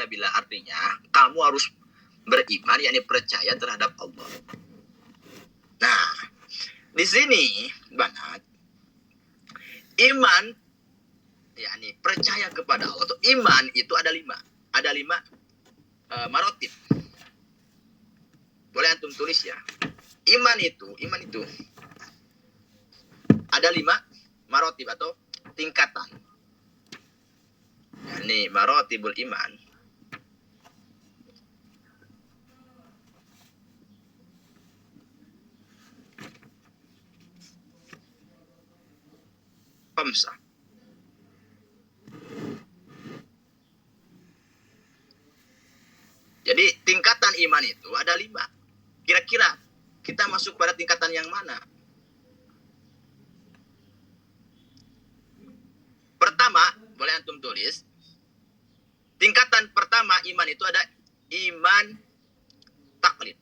tu'mina billah, artinya kamu harus beriman, yakni percaya terhadap Allah. Nah, di sini banget iman, yakni percaya kepada Allah. Atau iman itu ada 5. Ada 5 marotib. Boleh antum tulis ya. Iman itu ada 5 marotib atau tingkatan. Ini marotibul iman. Khamsah. Jadi tingkatan iman itu ada 5. Kira-kira kita masuk pada tingkatan yang mana? Pertama, boleh antum tulis. Tingkatan pertama iman itu ada iman taklid.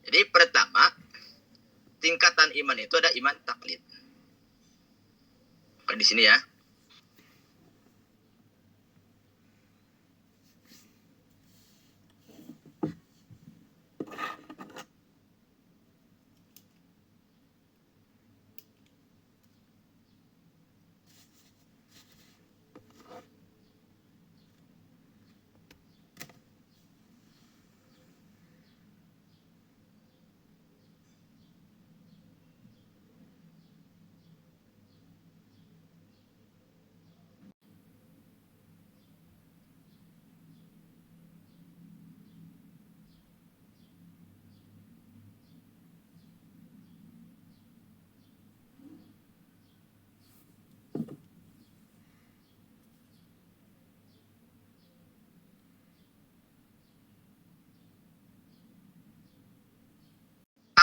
Jadi pertama, tingkatan iman itu ada iman taklid. Oke, di sini ya.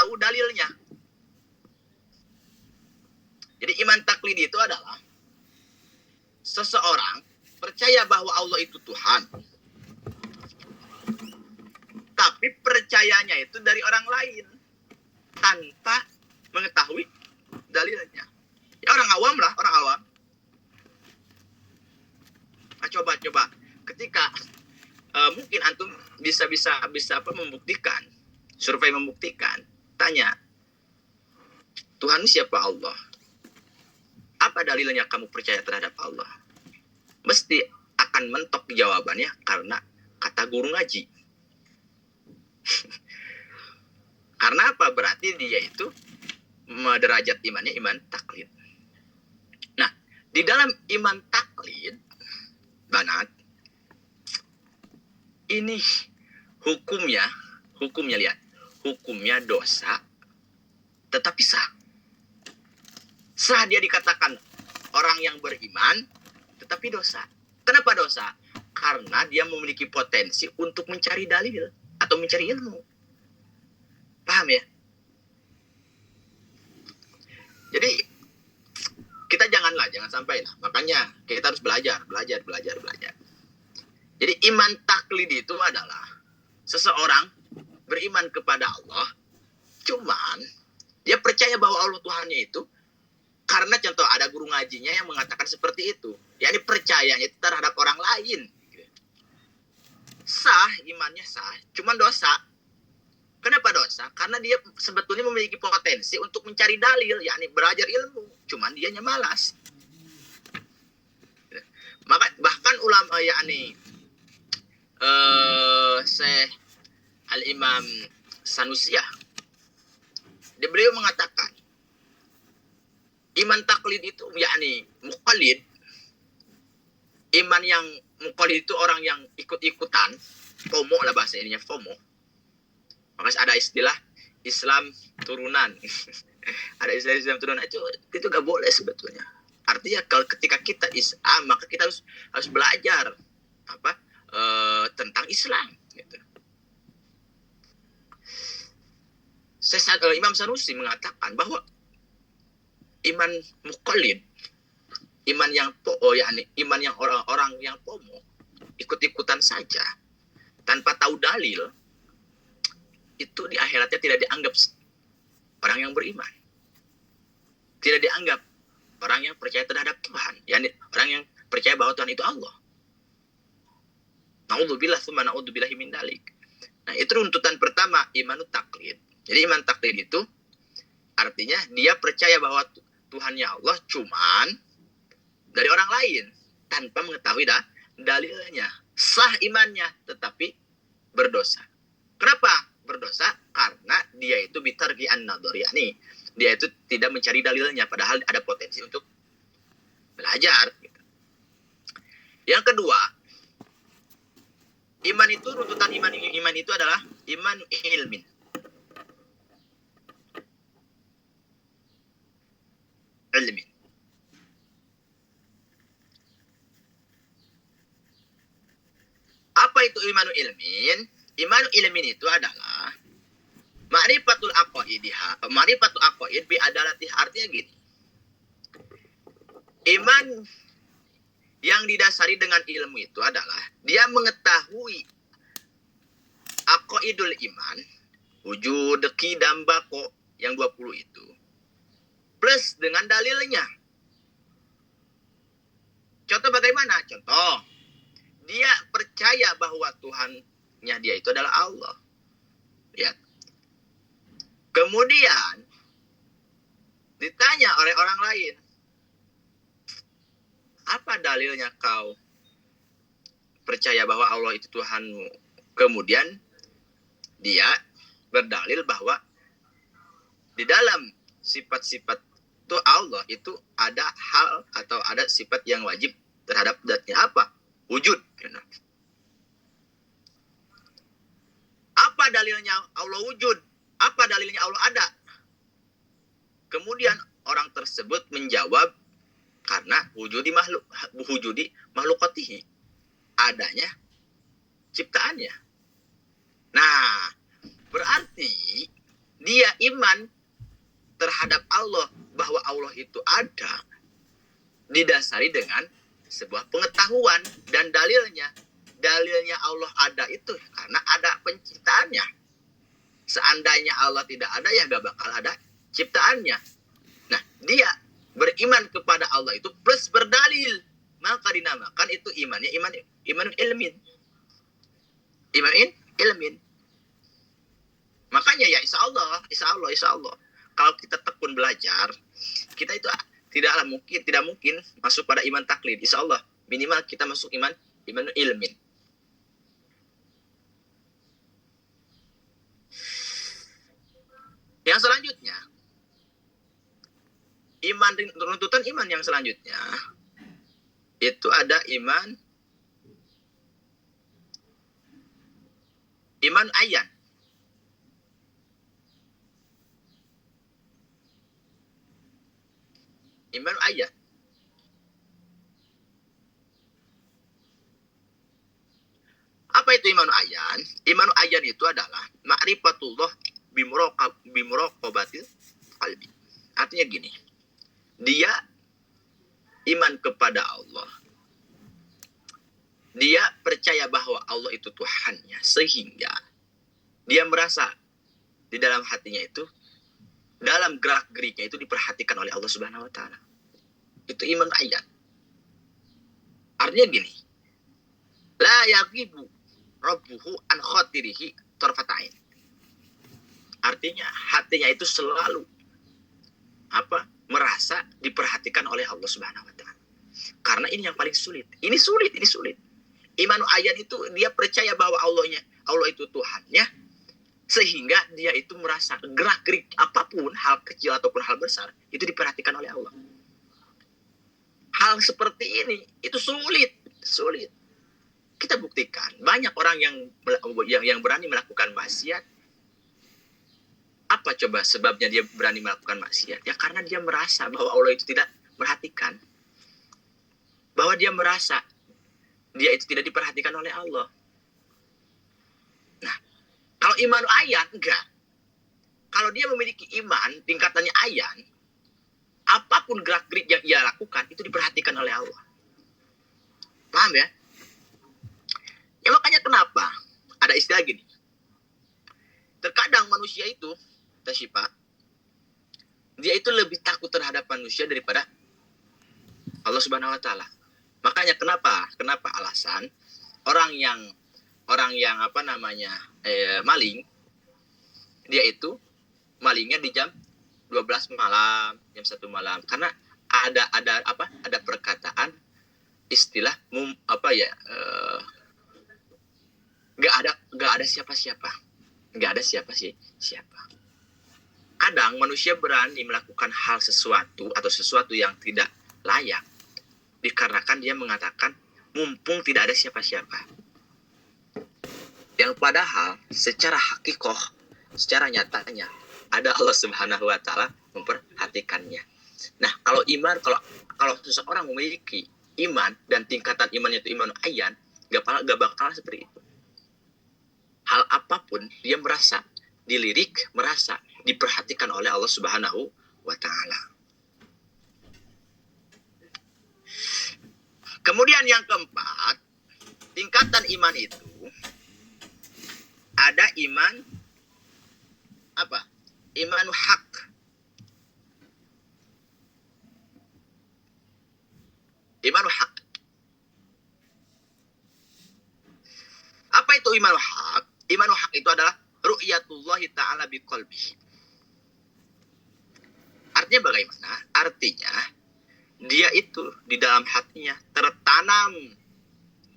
Tahu dalilnya. Jadi iman taklid itu adalah seseorang percaya bahwa Allah itu Tuhan, tapi percayanya itu dari orang lain tanpa mengetahui dalilnya. Ya orang awam lah, orang awam. Nah, coba ketika mungkin antum bisa apa membuktikan, survei membuktikan, tanya, Tuhan siapa Allah? Apa dalilnya kamu percaya terhadap Allah? Mesti akan mentok jawabannya karena kata guru ngaji. Karena apa? Berarti dia itu derajat imannya iman taklid. Nah, di dalam iman taklid, banat, ini hukumnya lihat, hukumnya dosa, tetapi sah. Sah dia dikatakan orang yang beriman, tetapi dosa. Kenapa dosa? Karena dia memiliki potensi untuk mencari dalil atau mencari ilmu. Paham ya? Jadi kita jangan sampai lah. Makanya kita harus belajar. Jadi iman taklid itu adalah seseorang beriman kepada Allah, cuman dia percaya bahwa Allah Tuhannya itu karena contoh ada guru ngajinya yang mengatakan seperti itu. Yakni percayanya itu terhadap orang lain. Sah, imannya sah, cuman dosa. Kenapa dosa? Karena dia sebetulnya memiliki potensi untuk mencari dalil, yakni belajar ilmu. Cuman dianya malas. Maka bahkan ulama yakni Syekh Al-Imam Sanusiyah, beliau mengatakan iman taklid itu yakni muqallid. Iman yang muqallid itu orang yang ikut-ikutan, FOMO lah bahasa ininya, FOMO. Makanya ada istilah Islam turunan. Ada istilah Islam turunan itu gak boleh sebetulnya. Artinya kalau ketika kita Islam, maka kita harus belajar tentang Islam gitu. Imam Sanusi mengatakan bahwa iman muqallid, iman yang iman yang orang-orang yang FOMO, ikut-ikutan saja tanpa tahu dalil, itu di akhiratnya tidak dianggap orang yang beriman. Tidak dianggap orang yang percaya terhadap Tuhan. Yani orang yang percaya percaya bahwa Tuhan itu Allah. Na'udzubillah tsumma na'udzubillahi min dzalik. Nah, itu runtutan pertama, imanut taklid. Jadi iman taklid itu artinya dia percaya bahwa Tuhannya Allah cuman dari orang lain tanpa mengetahui dalilnya. Sah imannya tetapi berdosa. Kenapa berdosa? Karena dia itu bitarki an-nadhar, yakni dia itu tidak mencari dalilnya padahal ada potensi untuk belajar. Yang kedua, iman itu runtutan iman itu adalah iman ilmin. Ilmin. Apa itu imanu ilmin? Imanu ilmin itu adalah ma'rifatul aqaidiha, ma'rifatul aqaid bi adalati, artinya gini. Iman yang didasari dengan ilmu itu adalah dia mengetahui aqaidul iman, wujud, qidam, bako yang 20 itu. Plus dengan dalilnya. Contoh bagaimana? Contoh, dia percaya bahwa Tuhannya dia itu adalah Allah. Lihat. Kemudian ditanya oleh orang lain, apa dalilnya kau percaya bahwa Allah itu Tuhanmu? Kemudian dia berdalil bahwa di dalam sifat-sifat itu Allah itu ada hal atau ada sifat yang wajib terhadap zatnya, apa? Wujud. Apa dalilnya Allah wujud? Apa dalilnya Allah ada? Kemudian orang tersebut menjawab, karena wujudi makhlukatihi, adanya ciptaannya. Nah, berarti dia iman terhadap Allah, bahwa Allah itu ada, didasari dengan sebuah pengetahuan dan dalilnya. Dalilnya Allah ada itu karena ada penciptaannya. Seandainya Allah tidak ada, ya gak bakal ada ciptaannya. Nah, dia beriman kepada Allah itu plus berdalil, maka dinamakan itu imannya iman ilmin. Iman ilmin. Makanya ya insya Allah. Kalau kita tekun belajar, kita itu tidak mungkin masuk pada iman taklid. Insya Allah minimal kita masuk iman ilmin. Yang selanjutnya, runtutan iman yang selanjutnya itu ada iman ayan. Iman ayan. Apa itu iman ayan? Iman ayan itu adalah ma'rifatullah bimuraqabatil qalbi. Artinya gini. Dia iman kepada Allah. Dia percaya bahwa Allah itu Tuhannya, sehingga dia merasa di dalam hatinya itu, dalam gerak-geriknya itu diperhatikan oleh Allah Subhanahu wa taala. Itu iman ayat. Artinya gini. La yaqibu rabbuhu an khatirihi tarfatain. Artinya hatinya itu selalu merasa diperhatikan oleh Allah Subhanahu wa taala. Karena ini yang paling sulit. Ini sulit. Iman ayat itu dia percaya bahwa Allah itu Tuhannya, sehingga dia itu merasa gerak-gerik apapun, hal kecil ataupun hal besar, itu diperhatikan oleh Allah. Hal seperti ini itu sulit. Kita buktikan banyak orang yang berani melakukan maksiat. Apa coba sebabnya dia berani melakukan maksiat? Ya karena dia merasa bahwa Allah itu tidak perhatikan. Bahwa dia merasa dia itu tidak diperhatikan oleh Allah. Nah, kalau iman ayan, enggak. Kalau dia memiliki iman, tingkatannya ayan, apapun gerak-gerik yang ia lakukan, itu diperhatikan oleh Allah. Paham ya? Ya makanya kenapa? Ada istilah gini. Terkadang manusia itu, Tashipa, dia itu lebih takut terhadap manusia daripada Allah Subhanahu wa taala. Makanya Kenapa alasan orang yang maling, dia itu malingnya di jam 12 malam, jam 1 malam, karena ada perkataan istilah nggak ada siapa-siapa, kadang manusia berani melakukan hal sesuatu atau sesuatu yang tidak layak dikarenakan dia mengatakan mumpung tidak ada siapa-siapa, yang padahal secara hakikoh, secara nyatanya ada Allah Subhanahu wa taala memperhatikannya. Nah, kalau seseorang memiliki iman dan tingkatan imannya itu iman ayan, gak bakal seperti itu. Hal apapun dia merasa dilirik, merasa diperhatikan oleh Allah Subhanahu wa taala. Kemudian yang keempat, tingkatan iman itu ada iman apa? Iman hak. Iman hak. Apa itu iman hak? Iman hak itu adalah ru'yatullah ta'ala biqalbi. Artinya bagaimana? Artinya dia itu di dalam hatinya tertanam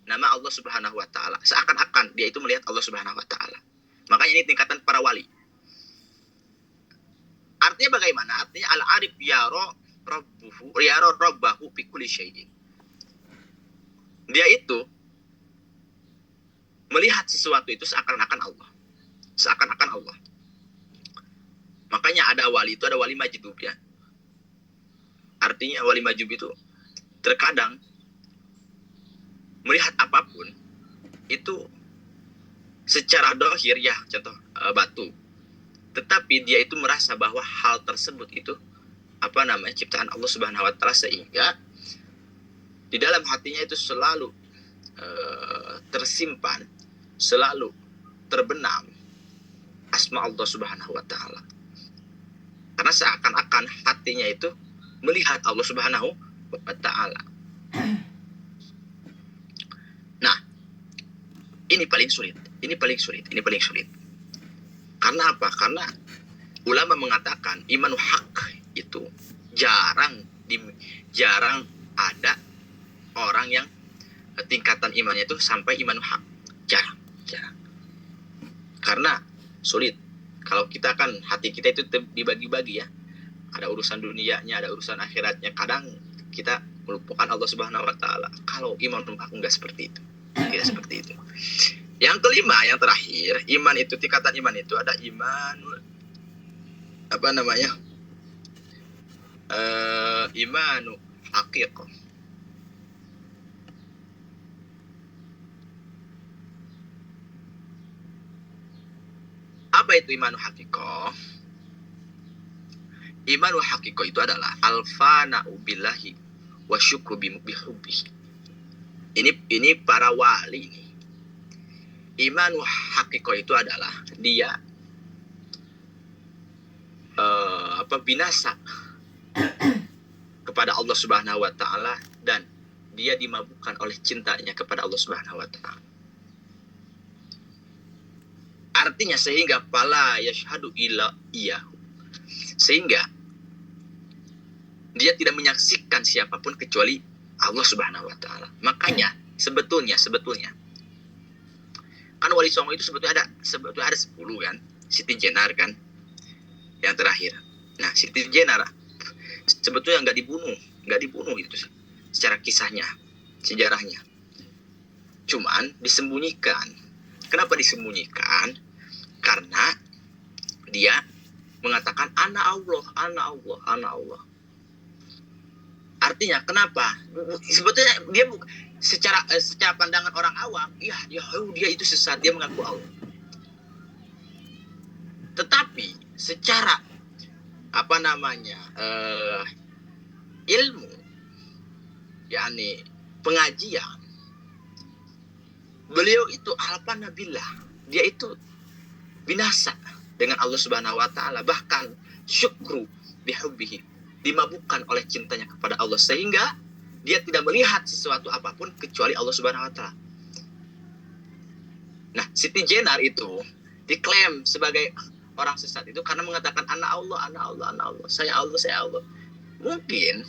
nama Allah Subhanahu wa taala. Seakan-akan dia itu melihat Allah Subhanahu wa taala. Makanya ini tingkatan para wali. Artinya bagaimana? Artinya al-arif yara rabbahu fi kulli syai'in. Dia itu melihat sesuatu itu seakan-akan Allah. Seakan-akan Allah. Makanya ada wali itu, ada wali majdub ya. Artinya wali majdub itu terkadang melihat apapun itu secara dohir ya, contoh batu. Tetapi dia itu merasa bahwa hal tersebut itu ciptaan Allah Subhanahu wa taala, sehingga di dalam hatinya itu selalu tersimpan, selalu terbenam asma Allah Subhanahu wa taala. Karena seakan-akan hatinya itu melihat Allah Subhanahu wa taala. Nah, ini paling sulit. Karena apa? Karena ulama mengatakan iman hak itu jarang ada orang yang tingkatan imannya itu sampai iman hak. Jarang. Karena sulit. Kalau kita kan hati kita itu dibagi-bagi ya. Ada urusan dunianya, ada urusan akhiratnya. Kadang kita melupakan Allah Subhanahu wa taala. Kalau iman hak enggak seperti itu. Tidak seperti itu. Yang kelima, yang terakhir, iman itu, tingkatan iman itu ada iman imanu haqiqah. Apa itu imanu haqiqah? Imanu haqiqah itu adalah alfana'u billahi wa syukru bihubbihi. Ini para wali ini. Iman hakiko itu adalah dia binasa kepada Allah Subhanahu wa taala dan dia dimabukkan oleh cintanya kepada Allah Subhanahu wa taala. Artinya sehingga fala yashhadu illa iyahu. Sehingga dia tidak menyaksikan siapapun kecuali Allah Subhanahu wa taala. Makanya sebetulnya kan wali songo itu sebetulnya ada 10 kan. Siti Jenar kan yang terakhir. Nah, Siti Jenar sebetulnya nggak dibunuh itu secara kisahnya, sejarahnya. Cuman disembunyikan. Kenapa disembunyikan? Karena dia mengatakan ana Allah. Artinya kenapa? Sebetulnya dia secara pandangan orang awam, dia itu sesat, dia mengaku Allah. Tetapi secara ilmu, yakni pengajian, beliau itu alfanabillah, dia itu binasa dengan Allah Subhanahu wa taala, bahkan syukru bihubbihi, dimabukkan oleh cintanya kepada Allah, sehingga dia tidak melihat sesuatu apapun kecuali Allah Subhanahu wa taala. Nah, Siti Jenar itu diklaim sebagai orang sesat itu karena mengatakan anak Allah, anak Allah, anak Allah, saya Allah, saya Allah. Mungkin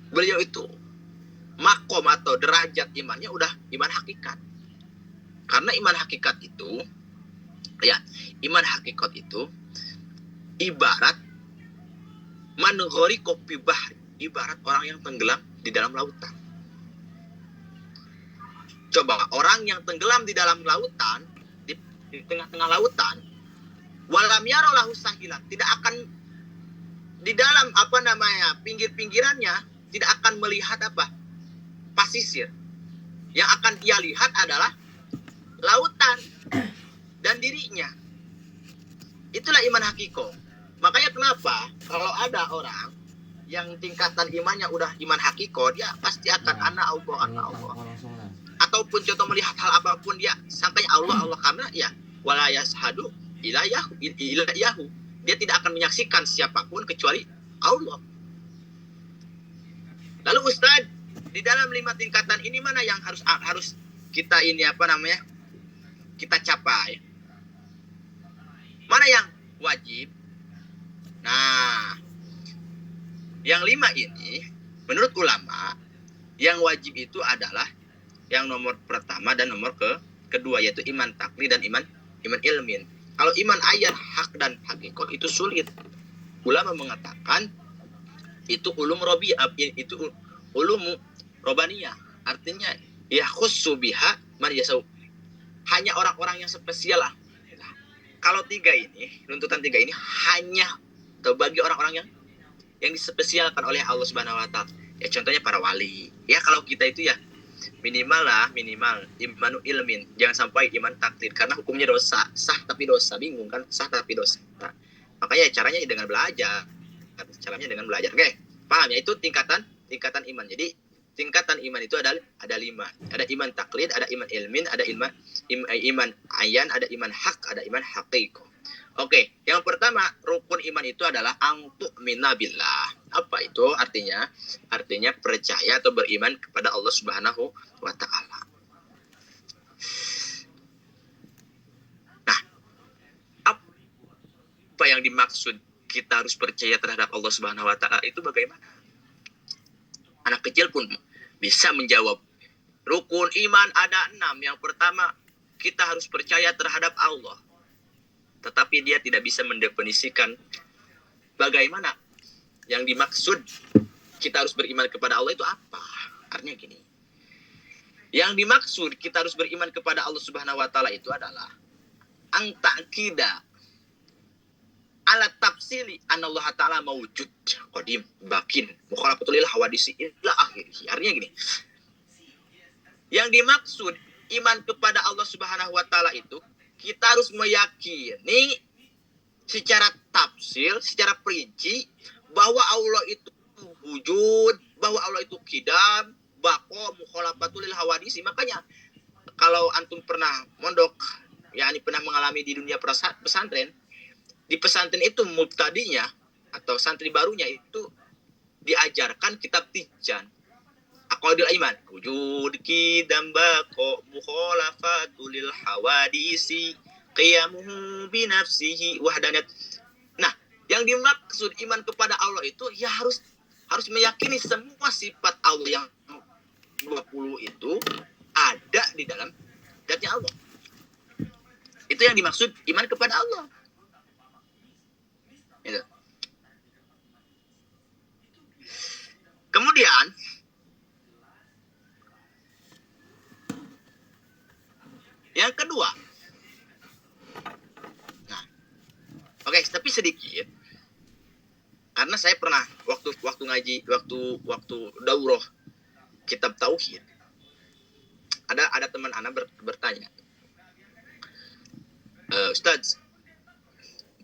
beliau itu makom atau derajat imannya udah iman hakikat. Karena iman hakikat itu, ya, iman hakikat itu ibarat manghori kopi bahri, ibarat orang yang tenggelam di dalam lautan. Coba orang yang tenggelam di dalam lautan, di tengah-tengah lautan, walam yarolahu sahilan, tidak akan di dalam pinggir-pinggirannya tidak akan melihat pasisir. Yang akan ia lihat adalah lautan dan dirinya. Itulah iman hakiko. Makanya kenapa kalau ada orang yang tingkatan imannya udah iman hakiko, dia pasti akan anak Allah, anak Allah. Ataupun contoh melihat hal apapun dia sangkanya Allah, Allah, karena ya wala yashhadu ilayahu. Dia tidak akan menyaksikan siapapun kecuali Allah. Lalu Ustaz, di dalam 5 tingkatan ini mana yang harus kita kita capai? Mana yang wajib? Nah, yang 5 ini menurut ulama yang wajib itu adalah yang nomor pertama dan nomor kedua, yaitu iman taklid dan iman ilmin. Kalau iman ayat hak dan hakikat itu sulit. Ulama mengatakan itu ulum robaniyah. Artinya ya khussu biha man yasau. Hanya orang-orang yang spesial lah. Kalau 3 ini, runtutan 3 ini hanya bagi orang-orang yang dispesialkan oleh Allah Subhanahu wa taala. Ya contohnya para wali. Ya kalau kita itu ya minimal imanu ilmin, jangan sampai iman taklid karena hukumnya dosa, sah tapi dosa, bingung kan, sah tapi dosa. Nah, makanya caranya dengan belajar. Oke, paham ya, itu tingkatan iman. Jadi tingkatan iman itu ada 5. Ada iman taklid, ada iman ilmin, ada iman ayan, ada iman hak, ada iman haqiqah. Oke, yang pertama rukun iman itu adalah tu'mina billah. Apa itu artinya? Artinya percaya atau beriman kepada Allah Subhanahu wa taala. Nah, apa yang dimaksud kita harus percaya terhadap Allah Subhanahu wa taala itu bagaimana? Anak kecil pun bisa menjawab. Rukun iman ada 6. Yang pertama, kita harus percaya terhadap Allah. Tetapi dia tidak bisa mendefinisikan bagaimana yang dimaksud kita harus beriman kepada Allah itu apa. Artinya gini. Yang dimaksud kita harus beriman kepada Allah Subhanahu wa taala itu adalah ang ta'kida ala tafsili anallah ta'ala mawujud qadim bakin mukhalafatul lil hawadisi ila akhirih. Artinya gini. Yang dimaksud iman kepada Allah Subhanahu wa taala itu kita harus meyakini secara tafsir, secara perinci bahwa Allah itu wujud, bahwa Allah itu qidam, baqo, mukhalafatul lil hawadisi. Makanya kalau antum pernah mondok, yakni pernah mengalami di dunia pesantren, di pesantren itu mubtadinya atau santri barunya itu diajarkan kitab Tijan. Aqaidul iman, wujud qidam baqo mukhalafatul lil hawadisi qiyamuhu bi nafsihi wahdanat. Nah, yang dimaksud iman kepada Allah itu ya harus meyakini semua sifat Allah yang 20 itu ada di dalam zatnya Allah. Itu yang dimaksud iman kepada Allah. Itu. Kemudian yang kedua, nah, oke, tapi sedikit, karena saya pernah waktu ngaji, waktu daurah kitab tauhid, ada teman anak bertanya, Ustaz,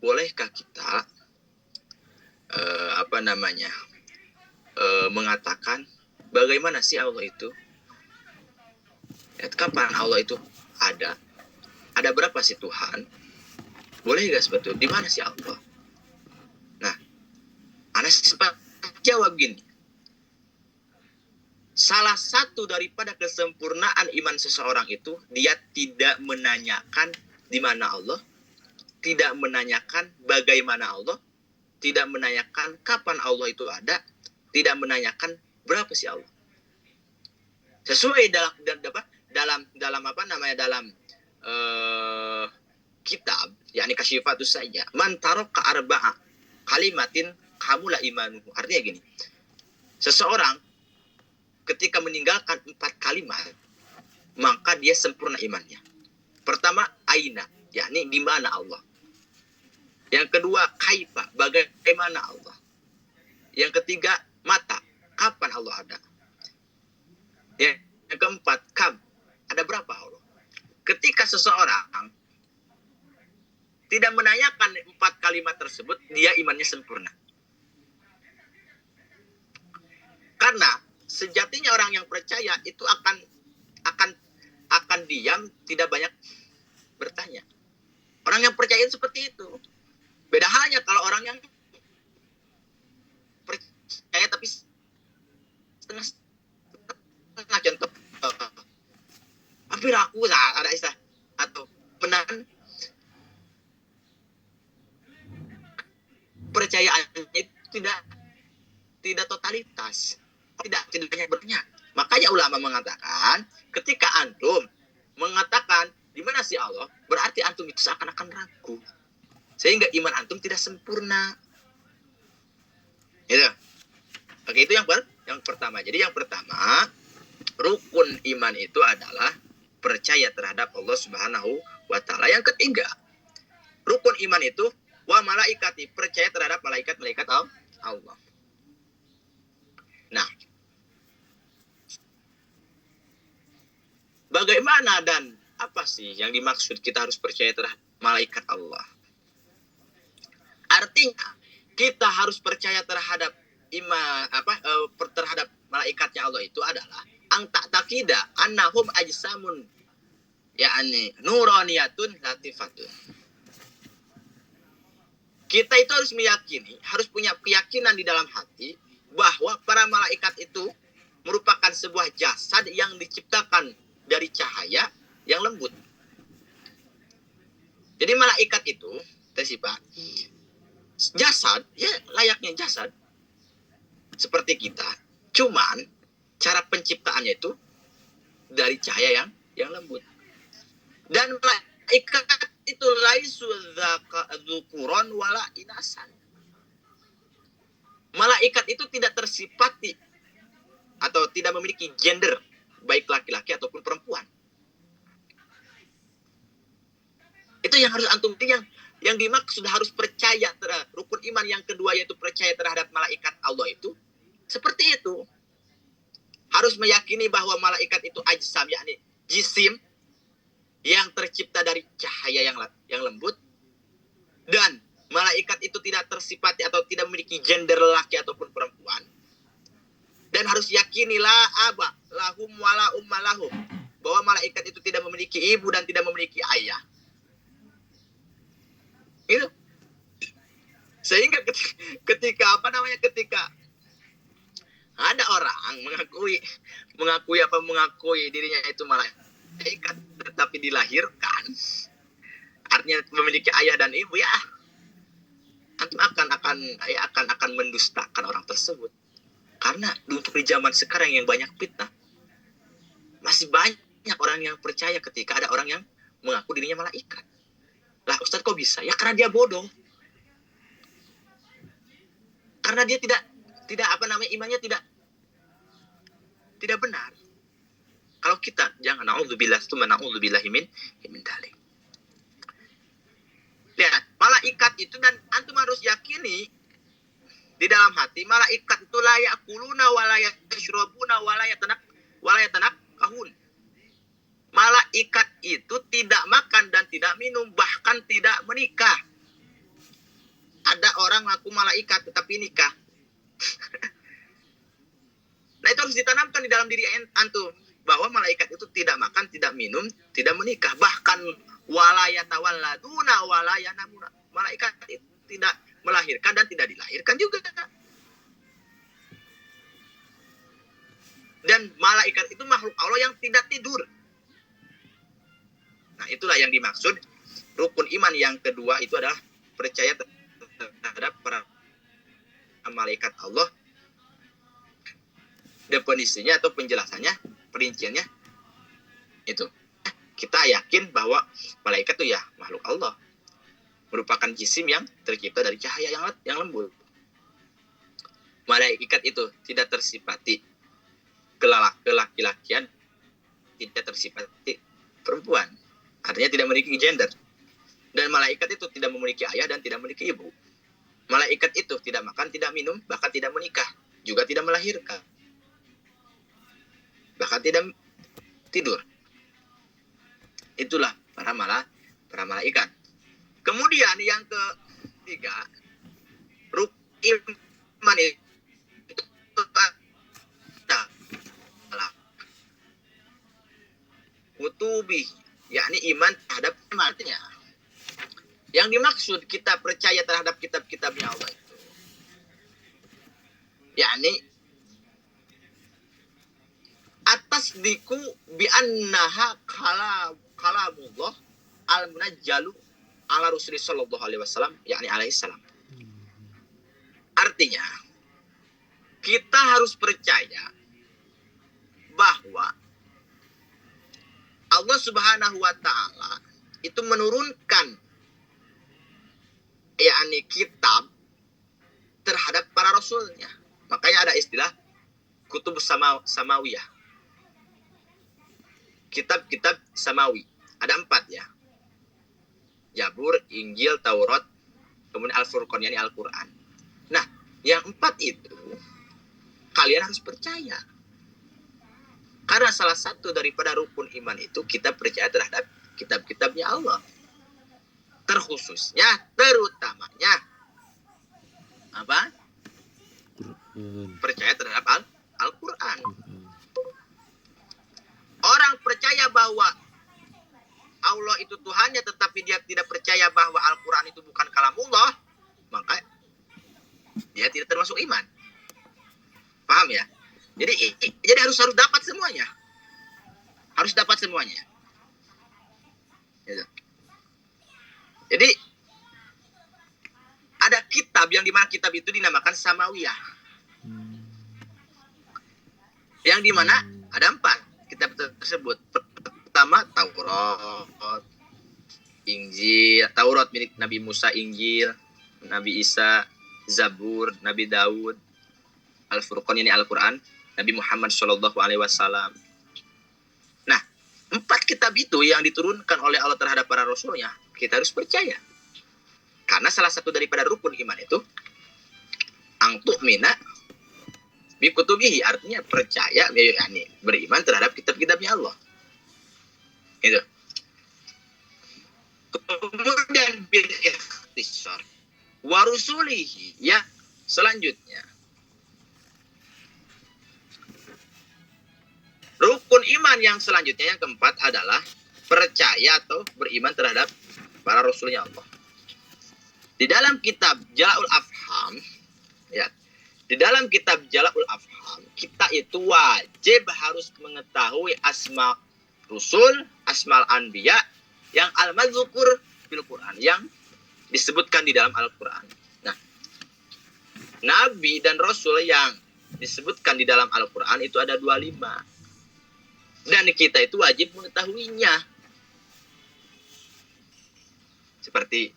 bolehkah kita mengatakan bagaimana sih Allah itu? Kapan Allah itu ada? Ada berapa sih Tuhan? Boleh gak sebetulnya? Di mana sih Allah? Nah, Anas sempat jawab gini. salah satu daripada kesempurnaan iman seseorang itu, dia tidak menanyakan di mana Allah, tidak menanyakan bagaimana Allah, tidak menanyakan kapan Allah itu ada, tidak menanyakan berapa sih Allah. Sesuai dalam kitab, yakni Kasyifatus saja, man taraka arba'a kalimatin kamulah imanuhu. Artinya gini, seseorang ketika meninggalkan 4 kalimat, maka dia sempurna imannya. Pertama, aina, yakni di mana Allah. Yang kedua, kaifa, bagaimana Allah. Yang ketiga, mata, kapan Allah ada. Yang keempat, kam, ada berapa Allah. Ketika seseorang tidak menanyakan 4 kalimat tersebut, dia imannya sempurna. Karena sejatinya orang yang percaya itu akan diam, tidak banyak bertanya. Orang yang percaya seperti itu. Beda halnya kalau orang yang percaya tapi setengah contoh, hampir aku ada istilah atau penahan percayaannya itu tidak totalitas, tidak banyak bertanya. Makanya ulama mengatakan, ketika antum mengatakan di mana sih Allah, berarti antum itu seakan-akan ragu, sehingga iman antum tidak sempurna. Gitu. Oke, itu yang pertama. Jadi yang pertama, rukun iman itu adalah percaya terhadap Allah Subhanahu wa taala. Yang ketiga, rukun iman itu wa malaikati, percaya terhadap malaikat-malaikat Allah. Nah, bagaimana dan apa sih yang dimaksud kita harus percaya terhadap malaikat Allah? Artinya kita harus percaya terhadap terhadap malaikatnya Allah itu adalah ang takida annahum ajsamun, yakni nuraniyatun latifatun. Kita itu harus meyakini, harus punya keyakinan di dalam hati bahwa para malaikat itu merupakan sebuah jasad yang diciptakan dari cahaya yang lembut. Jadi malaikat itu, Pak, jasad, ya layaknya jasad seperti kita. Cuman cara penciptaannya itu dari cahaya yang lembut. Dan malaikat itu laisu dzukuron wala inasan. Malaikat itu tidak tersifati atau tidak memiliki gender, baik laki-laki ataupun perempuan. Itu yang harus antum, yang dimaksud harus percaya terhadap rukun iman yang kedua, yaitu percaya terhadap malaikat Allah itu seperti itu. Harus meyakini bahwa malaikat itu ajsam, yakni jisim yang tercipta dari cahaya yang lembut, dan malaikat itu tidak tersifati atau tidak memiliki gender laki ataupun perempuan. Dan harus yakinilah aba lahum wala umma lahum, bahwa malaikat itu tidak memiliki ibu dan tidak memiliki ayah. Itu. Sehingga ketika ada orang mengakui dirinya itu malaikat tetapi dilahirkan, artinya memiliki ayah dan ibu, ya antum akan mendustakan orang tersebut. Karena untuk di zaman sekarang yang banyak fitnah, masih banyak orang yang percaya ketika ada orang yang mengaku dirinya malaikat. Lah Ustaz, kok bisa? Ya karena dia bodoh. Karena dia tidak imannya tidak benar. Kalau kita jangan naudzubillah min dzalik. Lihat, malaikat itu, dan antum harus yakini di dalam hati, malaikat itu la yaquluna wa la yashrabuna wa la yatanaqahun. Malaikat itu tidak makan dan tidak minum, bahkan tidak menikah. Ada orang ngaku malaikat tetapi nikah. Nah, itu harus ditanamkan di dalam diri antum, bahwa malaikat itu tidak makan, tidak minum, tidak menikah, bahkan wala yatawalladuna wala yanamuna. Malaikat itu tidak melahirkan dan tidak dilahirkan juga. Dan malaikat itu makhluk Allah yang tidak tidur. Nah, itulah yang dimaksud rukun iman yang kedua itu adalah percaya terhadap para malaikat Allah. Definisinya atau penjelasannya, perinciannya itu. Kita yakin bahwa malaikat itu ya makhluk Allah. Merupakan jisim yang tercipta dari cahaya yang lembut. Malaikat itu tidak tersifati kelaki-lakian, tidak tersifati perempuan. Artinya tidak memiliki gender. Dan malaikat itu tidak memiliki ayah dan tidak memiliki ibu. Malaikat itu tidak makan, tidak minum, bahkan tidak menikah, juga tidak melahirkan, bahkan tidak tidur. Itulah para malaikat. Kemudian yang ketiga, rukun iman itu adalah kutubi, yakni iman terhadap imannya. Yang dimaksud kita percaya terhadap kitab-kitabnya Allah itu, yakni atas diku bi annaha kalamullah al-munajjalu ala Rasulullah sallallahu alaihi wasallam, yakni alaihi salam. Artinya, kita harus percaya bahwa Allah Subhanahu wa taala itu menurunkan yakni kitab terhadap para rasulnya. Makanya ada istilah kutub samawiyah. Kitab-kitab samawi. Ada 4 ya. Zabur, Injil, Taurat, kemudian Al-Furqan, yakni Al-Quran. Nah, yang 4 itu kalian harus percaya. Karena salah satu daripada rukun iman itu kita percaya terhadap kitab-kitabnya Allah. Terkhususnya, terutamanya apa? Percaya terhadap Al-Quran. Orang percaya bahwa Allah itu Tuhannya, tetapi dia tidak percaya bahwa Al-Quran itu bukan kalamullah, maka dia tidak termasuk iman. Paham ya? Jadi harus dapat semuanya. Harus dapat semuanya. Gitu. Jadi ada kitab yang dimana kitab itu dinamakan samawiyah. Yang dimana ada 4 kitab tersebut. Pertama Taurat, Injil, Taurat milik Nabi Musa, Injil Nabi Isa, Zabur Nabi Daud, Al-Furqan ini Al-Quran Nabi Muhammad Shallallahu Alaihi Wasallam. Nah, 4 kitab itu yang diturunkan oleh Allah terhadap para rasulnya, kita harus percaya. Karena salah satu daripada rukun iman itu angtu mina bikutubihi, artinya percaya, yakni beriman terhadap kitab-kitabnya Allah. Itu. Kemudian bil ikhtisar wa rusulihi, ya, selanjutnya rukun iman yang selanjutnya yang keempat adalah percaya atau beriman terhadap para rasulnya Allah. Di dalam kitab Jala'ul Afham, ya, di dalam kitab Jala'ul Afham, kita itu wajib harus mengetahui asma rusul, asmal anbiya yang al-madzukur fil Quran, yang disebutkan di dalam Al-Quran. Nah, nabi dan rasul yang disebutkan di dalam Al-Quran itu ada 25. Dan kita itu wajib mengetahuinya. Seperti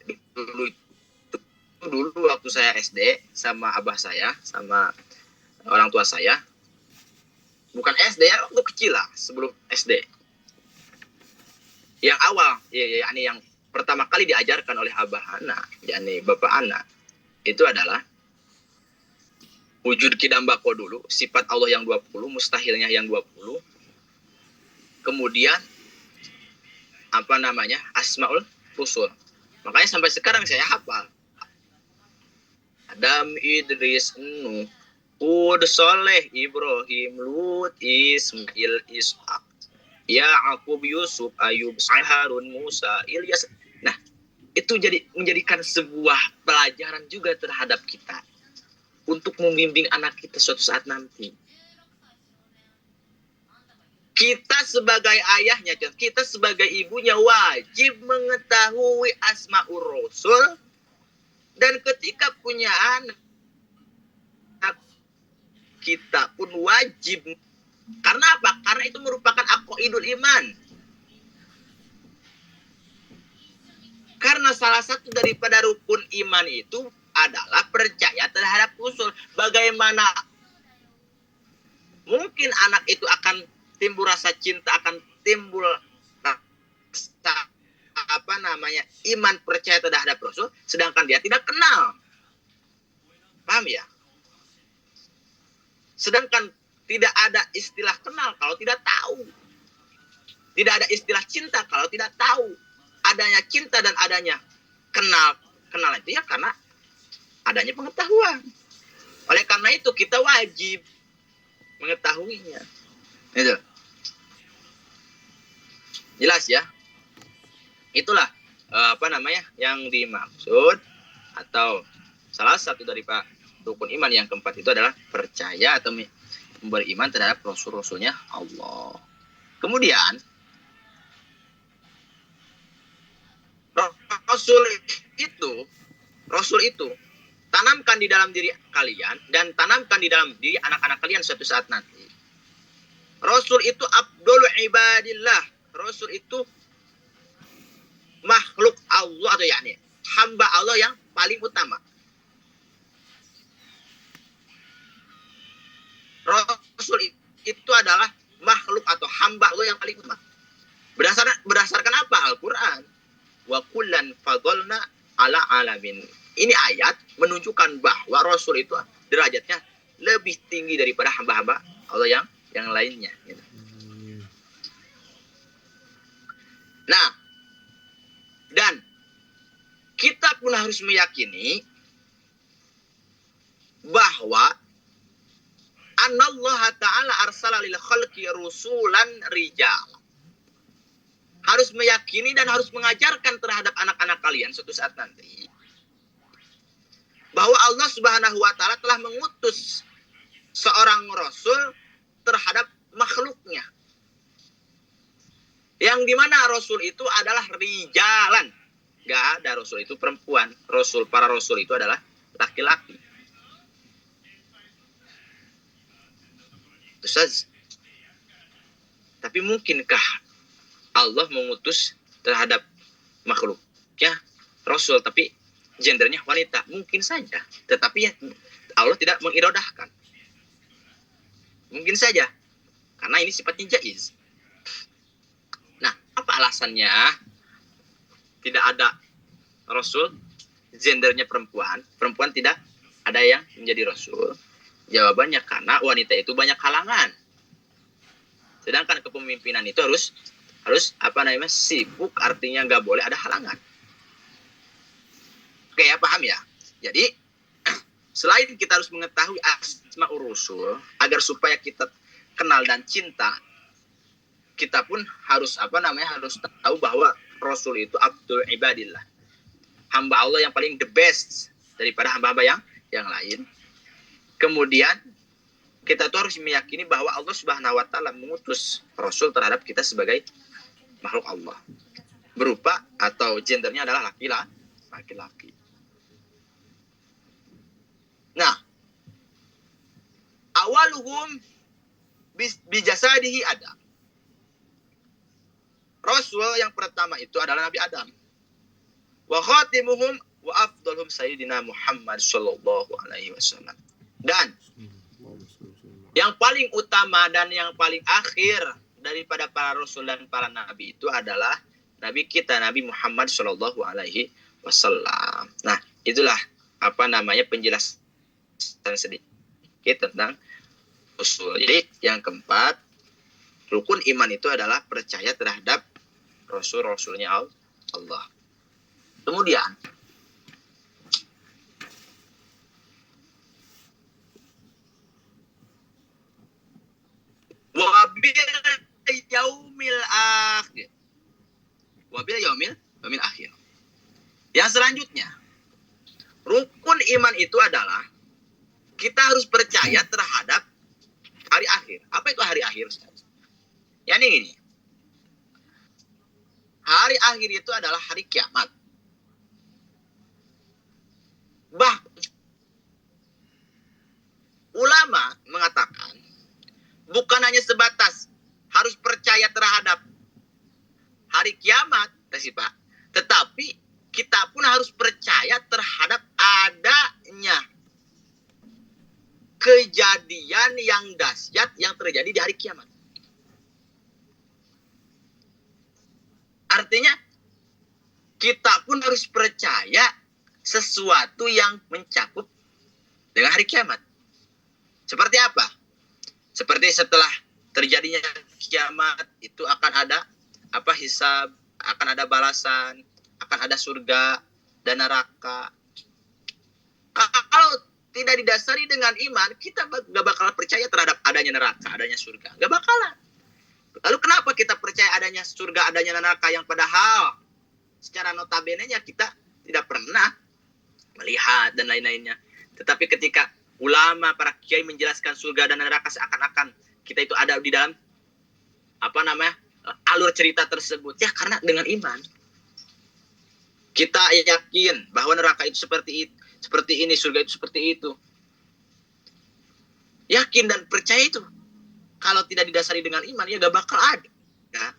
dulu waktu saya SD sama abah saya, sama orang tua saya. Bukan SD ya, waktu kecil lah, sebelum SD. Yang awal, yakni yang pertama kali diajarkan oleh abah anak, yakni bapak anak, itu adalah wujud kidambako dulu, sifat Allah yang 20, mustahilnya yang 20. Kemudian asmaul rusul. Makanya sampai sekarang saya hafal. Adam, Idris, Nuh, Hud, Soleh, Ibrahim, Lut, Ismail, Ishak, Ya'qub, Yusuf, Ayub, Harun, Musa, Ilyas. Nah, itu menjadikan sebuah pelajaran juga terhadap kita untuk membimbing anak kita suatu saat nanti. Kita sebagai ayahnya, kita sebagai ibunya wajib mengetahui asmaul rasul, dan ketika punya anak kita pun wajib. Karena apa? Karena itu merupakan aqaidul iman. Karena salah satu daripada rukun iman itu adalah percaya terhadap rasul. Bagaimana mungkin anak itu akan timbul rasa cinta, akan timbul rasa iman percaya terhadap rasul, sedangkan dia tidak kenal. Paham ya? Sedangkan tidak ada istilah kenal kalau tidak tahu. Tidak ada istilah cinta kalau tidak tahu. Adanya cinta dan adanya kenal. Kenal itu ya karena adanya pengetahuan. Oleh karena itu kita wajib mengetahuinya. Itu. Jelas ya? Itulah yang dimaksud, atau salah satu dari rukun iman yang keempat itu adalah percaya atau beriman terhadap rasul-rasulnya Allah. Kemudian Rasul itu tanamkan di dalam diri kalian dan tanamkan di dalam diri anak-anak kalian suatu saat nanti. Rasul itu afdhalu ibadillah. Rasul itu makhluk Allah, atau hamba Allah yang paling utama. Rasul itu adalah makhluk atau hamba Allah yang paling utama. Berdasarkan apa? Al-Quran. Wa kullan fadolna ala alamin. Ini ayat menunjukkan bahwa Rasul itu derajatnya lebih tinggi daripada hamba-hamba Allah yang lainnya. Gitu. Nah, dan kita pun harus meyakini bahwa anallaha ta'ala arsala lil khalqi rusulan rijal. Harus meyakini dan harus mengajarkan terhadap anak-anak kalian suatu saat nanti bahwa Allah Subhanahu wa taala telah mengutus seorang rasul terhadap makhluknya. Yang dimana rasul itu adalah rijalan. Gak ada rasul itu perempuan. Para rasul itu adalah laki-laki. Ustaz, tapi mungkinkah Allah mengutus terhadap makhluknya rasul tapi gendernya wanita? Mungkin saja, tetapi Allah tidak mengirodahkan. Mungkin saja, karena ini sifatnya jaiz. Nah, apa alasannya tidak ada rasul gendernya perempuan tidak ada yang menjadi rasul? Jawabannya karena wanita itu banyak halangan. Sedangkan kepemimpinan itu harus sibuk, artinya nggak boleh ada halangan. Oke ya, paham ya? Jadi selain kita harus mengetahui asmaul rasul agar supaya kita kenal dan cinta, kita pun harus harus tahu bahwa rasul itu abdul ibadillah, hamba Allah yang paling the best daripada hamba-hamba yang lain. Kemudian kita tuh harus meyakini bahwa Allah Subhanahu wa taala mengutus rasul terhadap kita sebagai makhluk Allah, berupa atau gendernya adalah laki-laki. Nah, awaluhum bijasadihi Adam. Rasul yang pertama itu adalah Nabi Adam. Wa khatimuhum wa afdaluhum sayyidina Muhammad sallallahu alaihi wasallam. Dan yang paling utama dan yang paling akhir daripada para rasul dan para nabi itu adalah nabi kita, Nabi Muhammad sallallahu alaihi wasallam. Nah, itulah penjelasan sedikit tentang rasul. Jadi yang keempat, rukun iman itu adalah percaya terhadap rasul-rasulnya Allah. Kemudian wabil yaumil akhir. Yang selanjutnya, rukun iman itu adalah kita harus percaya terhadap hari akhir. Apa itu hari akhir, Ustaz? Yani ini, hari akhir itu adalah hari kiamat. Ulama mengatakan bukan hanya sebatas harus percaya terhadap hari kiamat, Pak, tetapi kita pun harus percaya terhadap adanya kejadian yang dahsyat yang terjadi di hari kiamat. Artinya kita pun harus percaya sesuatu yang mencakup dengan hari kiamat. Seperti apa? Seperti setelah terjadinya kiamat itu akan ada hisab, akan ada balasan, akan ada surga dan neraka. Kalau tidak didasari dengan iman, kita gak bakal percaya terhadap adanya neraka, adanya surga. Gak bakalan. Lalu kenapa kita percaya adanya surga, adanya neraka yang padahal secara notabene-nya kita tidak pernah melihat dan lain-lainnya. Tetapi ketika ulama, para kiai menjelaskan surga dan neraka seakan-akan kita itu ada di dalam alur cerita tersebut. Ya karena dengan iman kita yakin bahwa neraka itu seperti ini, surga itu seperti itu. Yakin dan percaya itu. Kalau tidak didasari dengan iman, ya gak bakal ada. Ya.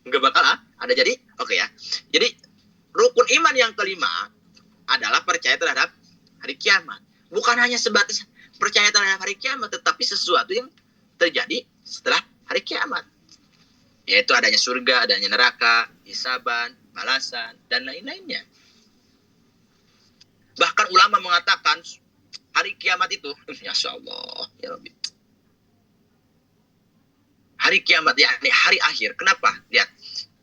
Gak bakal ada. Jadi, oke ya. Jadi, rukun iman yang kelima adalah percaya terhadap hari kiamat. Bukan hanya sebatas percaya terhadap hari kiamat, tetapi sesuatu yang terjadi setelah hari kiamat. Yaitu adanya surga, adanya neraka, hisaban, balasan, dan lain-lainnya. Bahkan ulama mengatakan hari kiamat itu, Masya Allah, ya Rabbi. Hari kiamat, yakni hari akhir. Kenapa? Lihat,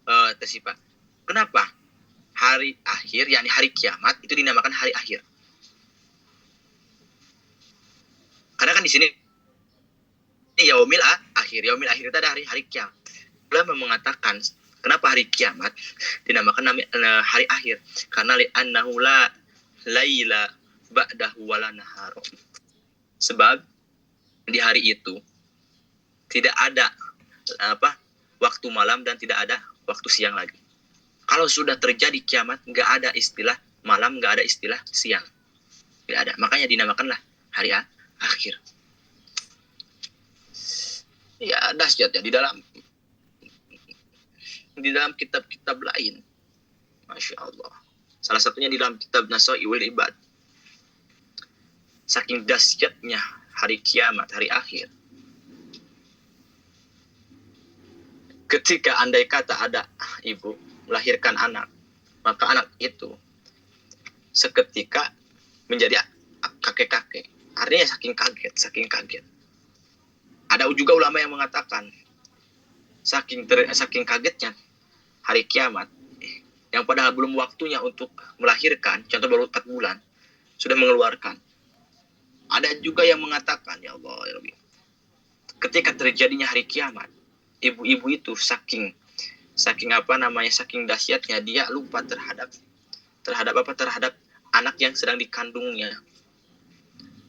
Pak. Kenapa hari akhir, yakni hari kiamat, itu dinamakan hari akhir? Karena kan di sini yaumil akhir. Yaumil akhir itu ada hari kiamat. Ulama mengatakan kenapa hari kiamat dinamakan hari akhir? Karena li'annahu la laila ba'dahu wala nahar. Sebab di hari itu tidak ada waktu malam dan tidak ada waktu siang lagi. Kalau sudah terjadi kiamat, nggak ada istilah malam, nggak ada istilah siang, nggak ada. Makanya dinamakanlah hari akhir. Ya dahsyat ya di dalam kitab-kitab lain. Masya Allah. Salah satunya di dalam kitab Nasaiul Ibad. Saking dahsyatnya hari kiamat, hari akhir. Ketika andai kata ada ibu melahirkan anak, maka anak itu seketika menjadi kakek-kakek. Artinya saking kaget. Ada juga ulama yang mengatakan saking kagetnya hari kiamat, yang padahal belum waktunya untuk melahirkan, contoh baru 4 bulan, sudah mengeluarkan. Ada juga yang mengatakan, ya Allah, ya Rabbi, ketika terjadinya hari kiamat, ibu-ibu itu saking dahsyatnya, dia lupa terhadap anak yang sedang dikandungnya.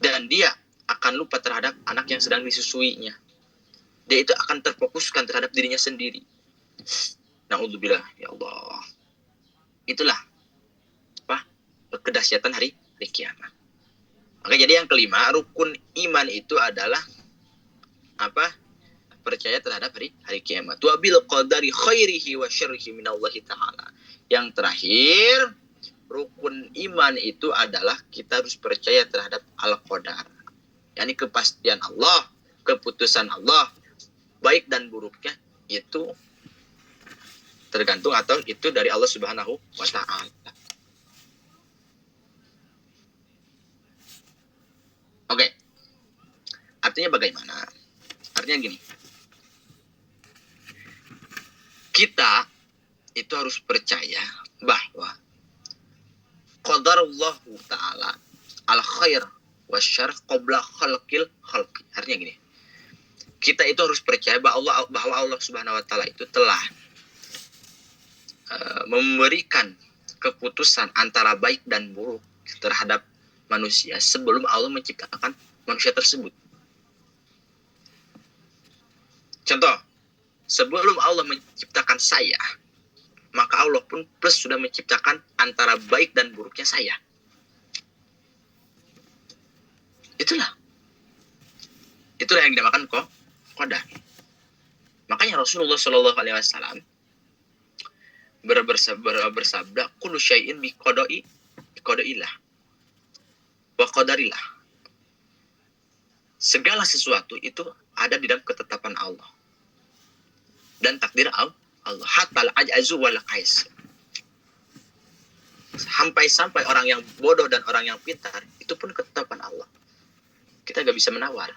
Dan dia akan lupa terhadap anak yang sedang disusuinya. Dia itu akan terfokuskan terhadap dirinya sendiri. Na'udzubillah, ya Allah. Itulah kedahsyatan hari kiamat. Maka jadi yang kelima, rukun iman itu adalah percaya terhadap hari kiamat. Wa bil qadari khairihi wa syarrihi minallahi ta'ala. Yang terakhir, rukun iman itu adalah kita harus percaya terhadap al-qadar. yakni kepastian Allah, keputusan Allah, baik dan buruknya itu tergantung atau itu dari Allah Subhanahu wa Ta'ala. Oke. Artinya bagaimana? Artinya gini. Kita itu harus percaya bahwa qadarullahu ta'ala al khair wasyarr qabla khalqil khalqi. Artinya gini. Kita itu harus percaya bahwa Allah Subhanahu wa Ta'ala itu telah memberikan keputusan antara baik dan buruk terhadap manusia sebelum Allah menciptakan manusia tersebut. Contoh, sebelum Allah menciptakan saya, maka Allah pun plus sudah menciptakan antara baik dan buruknya saya. Itulah yang dinamakan qadar. Makanya Rasulullah Shallallahu Alaihi Wasallam bersabda, kullu syai'in bi qada'ilah wa qadarillah. Segala sesuatu itu ada di dalam ketetapan Allah dan takdir Allah. Hatta al-ajazu wal qais. Sampai orang yang bodoh dan orang yang pintar itu pun ketetapan Allah. Kita gak bisa menawar.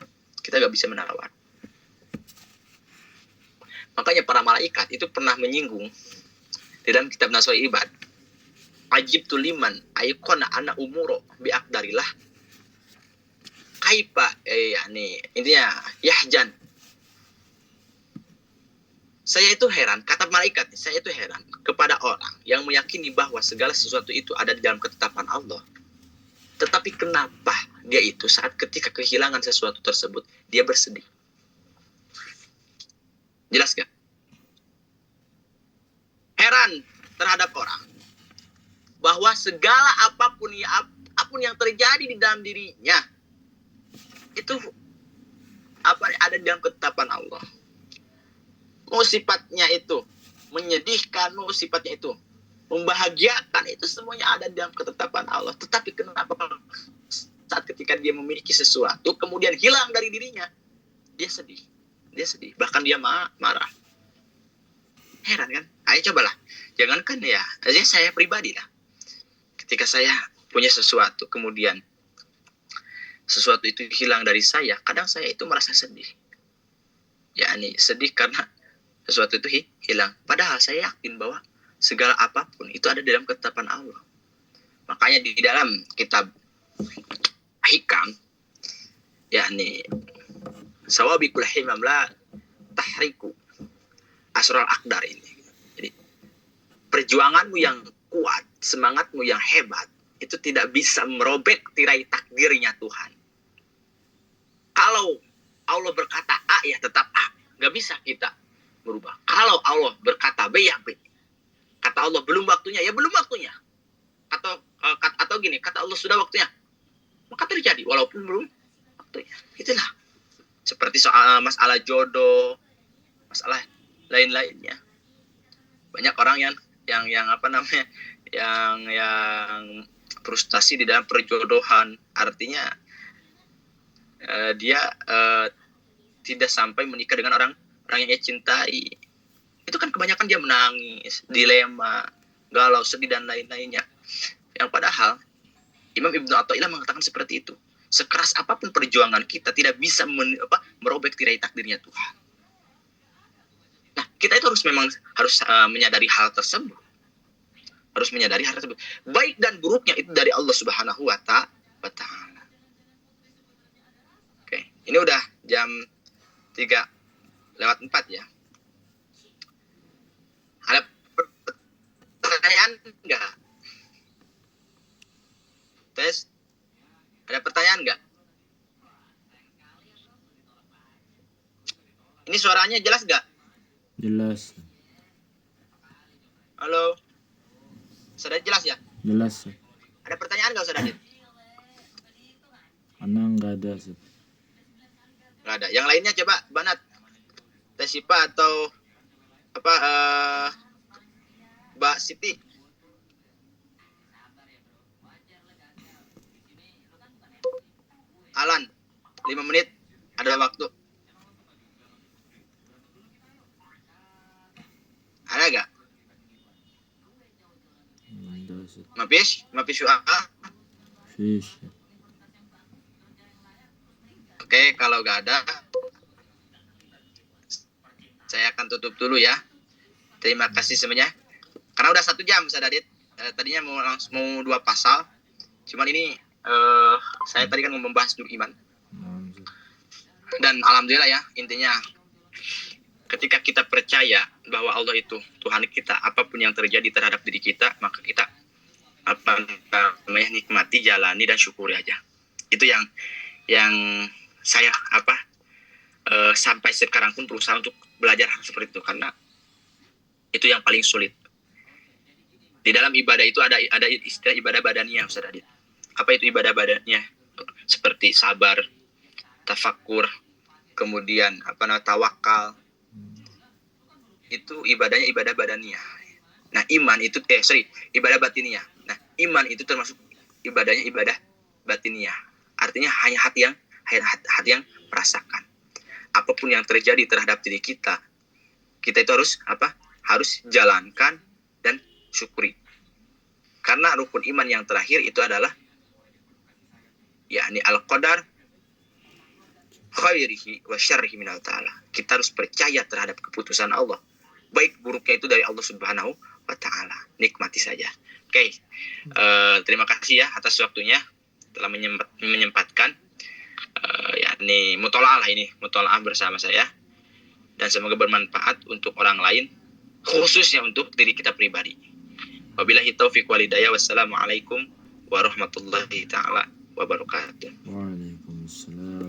Makanya para malaikat itu pernah menyinggung di dalam kitab Nasoi Ibad. Ajib tuliman ayqona ana umuro bi aqdarillah. Kaipa intinya yahjan. Saya itu heran, kata malaikat, saya itu heran kepada orang yang meyakini bahwa segala sesuatu itu ada di dalam ketetapan Allah. Tetapi kenapa dia itu saat ketika kehilangan sesuatu tersebut, dia bersedih? Jelas gak? Heran terhadap orang bahwa segala apapun yang terjadi di dalam dirinya itu ada di dalam ketetapan Allah. Mau sifatnya itu menyedihkan, mau sifatnya itu membahagiakan, itu semuanya ada di dalam ketetapan Allah. Tetapi kenapa saat ketika dia memiliki sesuatu kemudian hilang dari dirinya, dia sedih, bahkan dia marah. Heran kan? Ayo cobalah, jangankan ya, saya pribadi lah, ketika saya punya sesuatu kemudian sesuatu itu hilang dari saya, kadang saya itu merasa sedih. Sedih karena sesuatu itu hilang. Padahal saya yakin bahwa segala apapun itu ada dalam ketetapan Allah. Makanya di dalam kitab Hikam, Sawabikul Himam la tahriku asral akdar ini. Jadi perjuanganmu yang kuat, semangatmu yang hebat, itu tidak bisa merobek tirai takdirnya Tuhan. Kalau Allah berkata A, ya tetap A. Gak bisa kita berubah. Kalau Allah berkata B, ya B. Kata Allah belum waktunya, ya belum waktunya. Atau gini, kata Allah sudah waktunya, maka terjadi walaupun belum waktunya. Itulah. Seperti soal masalah jodoh, masalah lain-lainnya. Banyak orang yang frustasi di dalam perjodohan. Artinya dia tidak sampai menikah dengan orang yang ia cintai. Itu kan kebanyakan dia menangis, dilema, galau, sedih dan lain-lainnya. Yang padahal Imam Ibnu Athaillah mengatakan seperti itu. Sekeras apapun perjuangan kita tidak bisa merobek tirai takdirnya Tuhan. Nah, kita itu harus menyadari hal tersebut. Baik dan buruknya itu dari Allah Subhanahu wa Ta'ala. Oke, ini udah jam 3:04 ya. Ada pertanyaan enggak? Tes. Ada pertanyaan enggak? Ini suaranya jelas enggak? Jelas. Halo. Sudah jelas ya? Jelas. Ada pertanyaan enggak, Ustaz Adit? Ana enggak ada. Enggak ada. Yang lainnya coba Banat. Tesipa atau Mbak Siti. Alan, 5 menit ada waktu. Ada gak? Mapis UAA. Fish. Oke, kalau gak ada, saya akan tutup dulu ya. Terima kasih semuanya. Karena udah 1 jam, Ustaz Adit. Tadinya mau 2 pasal. Cuman ini saya tadi kan membahas dulu iman. Dan alhamdulillah ya, intinya ketika kita percaya bahwa Allah itu Tuhan kita, apapun yang terjadi terhadap diri kita, maka kita nikmati, jalani dan syukuri aja. Itu yang saya sampai sekarang pun berusaha untuk belajar hal seperti itu karena itu yang paling sulit. Di dalam ibadah itu ada istilah ibadah badaniyah, Ustaz Adit. Apa itu ibadah badaniyah? Seperti sabar, tafakur, kemudian tawakal. Itu ibadahnya ibadah badaniyah. Nah, iman itu ibadah batiniyah. Nah, iman itu termasuk ibadahnya ibadah batiniyah. Artinya hanya hati yang merasakan. Apapun yang terjadi terhadap diri kita itu harus harus jalankan dan syukuri. Karena rukun iman yang terakhir itu adalah yakni al-qadar khairihi wa syarrihi minallah ta'ala. Kita harus percaya terhadap keputusan Allah. Baik buruknya itu dari Allah Subhanahu wa ta'ala. Nikmati saja. Oke. Terima kasih ya atas waktunya telah menyempatkan yakni mutola'ah bersama saya. Dan semoga bermanfaat untuk orang lain, khususnya untuk diri kita pribadi. Wabillahi taufiq wal hidayah. Wassalamualaikum warahmatullahi taala wabarakatuh. Waalaikumsalam.